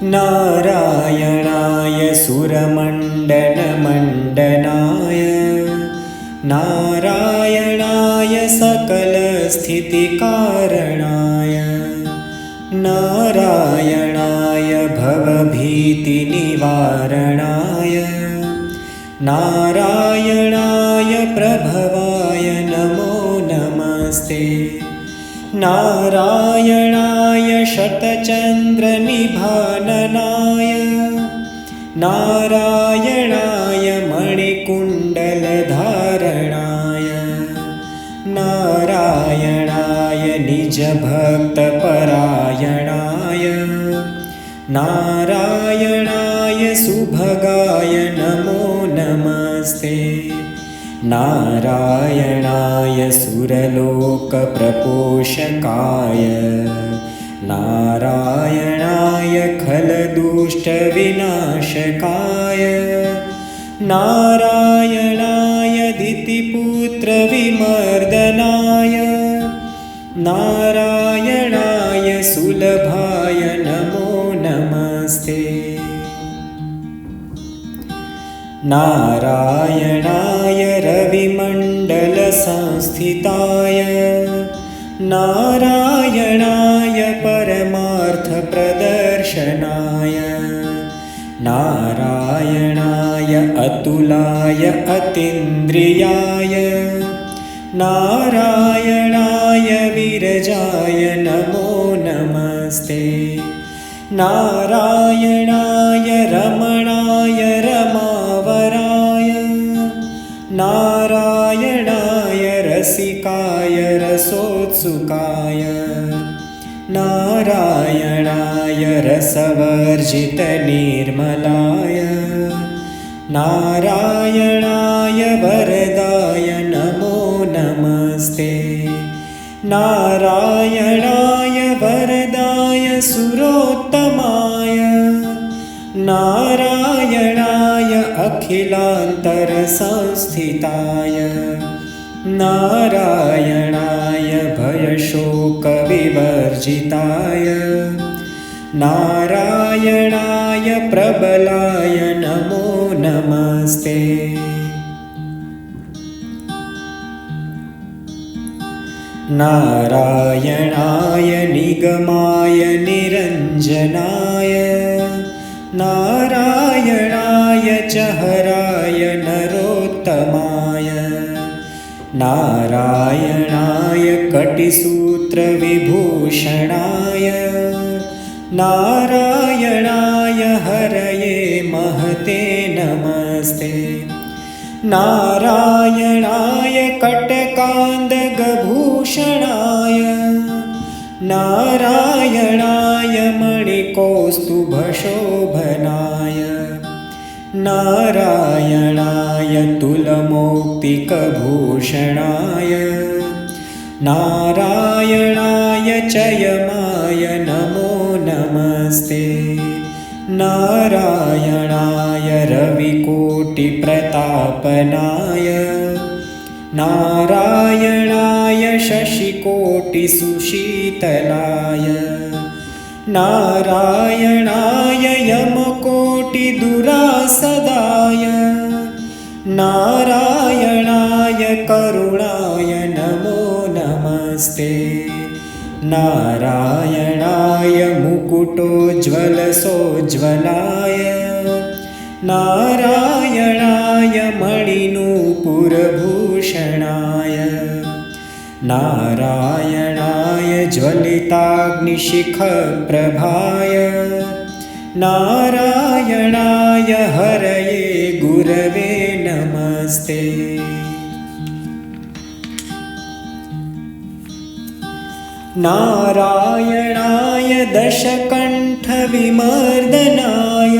नारायणाय सुरमण्डनमण्डनाय नारायणाय सकलस्थितिकारणाय नारायणाय भवभीतिनिवारणाय नारायणाय प्रभवाय नमो नमस्ते। नारायणाय शतचन्द्रनिभाननाय नारायणाय मणिकुण्डलधारणाय नारायणाय निजभक्तपरायणाय नारायणाय सुभगाय नमो नमस्ते। नारायणाय सुरलोकप्रपोषकाय नारायणाय खलदुष्टविनाशकाय नारायणाय दितिपुत्रविमर्दनाय नारायणाय सुलभाय नमो नमस्ते। नारायणाय रविमण्डलसंस्थिताय नारायणाय परमार्थप्रदर्शनाय नारायणाय अतुलाय अतीन्द्रियाय नारायणाय विरजाय नमो नमस्ते। नारायणाय रमणाय रमावराय नारायणाय रसिकाय रसोत्सुकाय नारायणाय रसवर्जितनिर्मलाय नारायणाय वरदाय नमो नमस्ते। नारायणाय वरदाय सुरोत्तमाय नारायणाय अखिलान्तरसंस्थिताय नारायणाय भयशोकविवर्जिताय नारायणाय प्रबलाय नमो नमस्ते। नारायणाय निगमाय निरञ्जनाय नारायणाय चहराय नरोत्तमाय नारायणाय कटिसूत्रविभूषणाय नारायणाय हरये महते नमस्ते। नारायणाय कटकान्दगभूषणाय नारायणाय मणिकौस्तुभशोभनाय नारायणाय तुलमौक्तिकभूषणाय नारायणाय चयमाय नमो नमस्ते। नारायणाय रविकोटिप्रतापनाय नारायणाय शशिकोटिसुशीतलाय नारायणाय यमकोटिदुरासदाय नारायणाय करुणाय नमो नमस्ते। नारायणाय मुकुटोज्ज्वलसोज्ज्वलाय नारायणाय मणिनूपुरभूषणाय नारायणाय ज्वलिताग्निशिखप्रभाय नारायणाय हरये गुरवे नमस्ते। नारायणाय दशकण्ठविमर्दनाय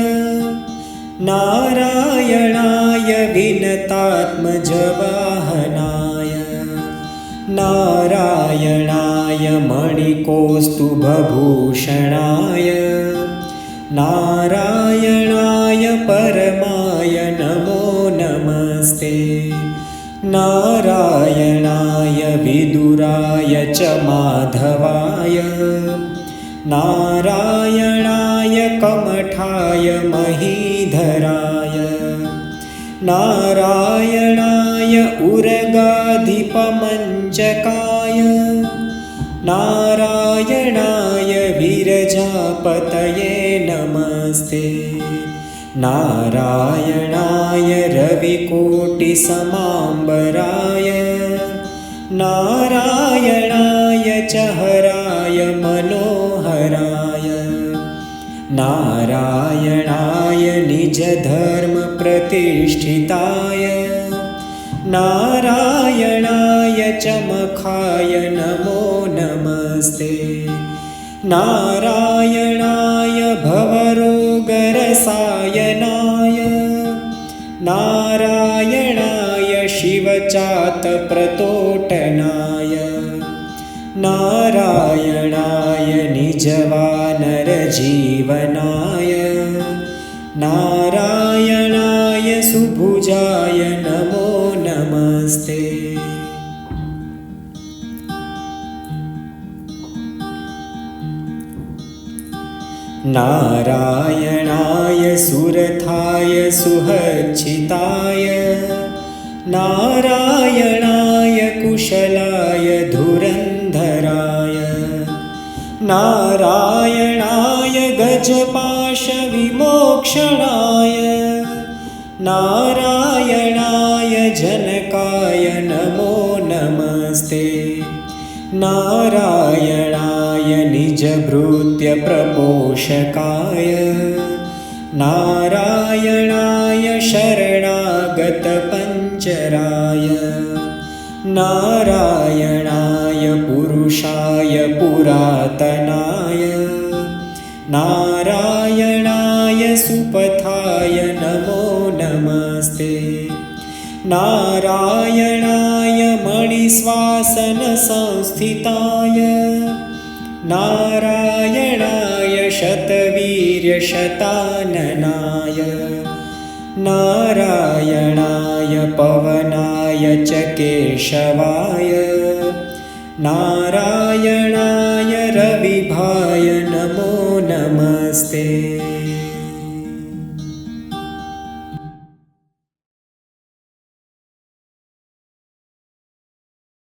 नारायणाय विनतात्मजवाहनाय नारायणाय मणिकौस्तुभभूषणाय नारायणाय परमाय नमो नमस्ते। नारायणाय विदुराय च माधवाय नारायणाय नारायणाय कमठाय महीधराय नारायणाय उरगाधिपमञ्चकाय नारायणाय विरजापतये नमस्ते नारायणाय रविकोटिसमाम्बराय नारायणाय चहराय मनोहराय नारायणाय निजधर्मप्रतिष्ठिताय नारायणाय चमखाय नमो नमस्ते नारायणाय भवरोगरसायनाय नारायणाय शिवचातप्रतोटनाय नारायणाय निजवानरजीवनाय नारायणाय सुभुजाय नमो नमस्ते नारायणाय सुरथाय सुहच्चिताय नारायणाय कुशलाय धुरन्धराय नारायणाय गजपाशविमोक्षणाय नारायणाय जनकाय नमो नमस्ते नारायणाय निजभृत्यप्रपोषकाय नारायणाय शरणागतपञ्चराय नारायणाय पुरुषाय पुरातनाय नारायणाय सुपथाय नमो नमस्ते नारायणाय मणिश्वासनसंस्थिताय नारायणाय शतवीर्यशताननाय नारायणाय पवनाय च केशवाय नारायणाय रविभाय नमो नमस्ते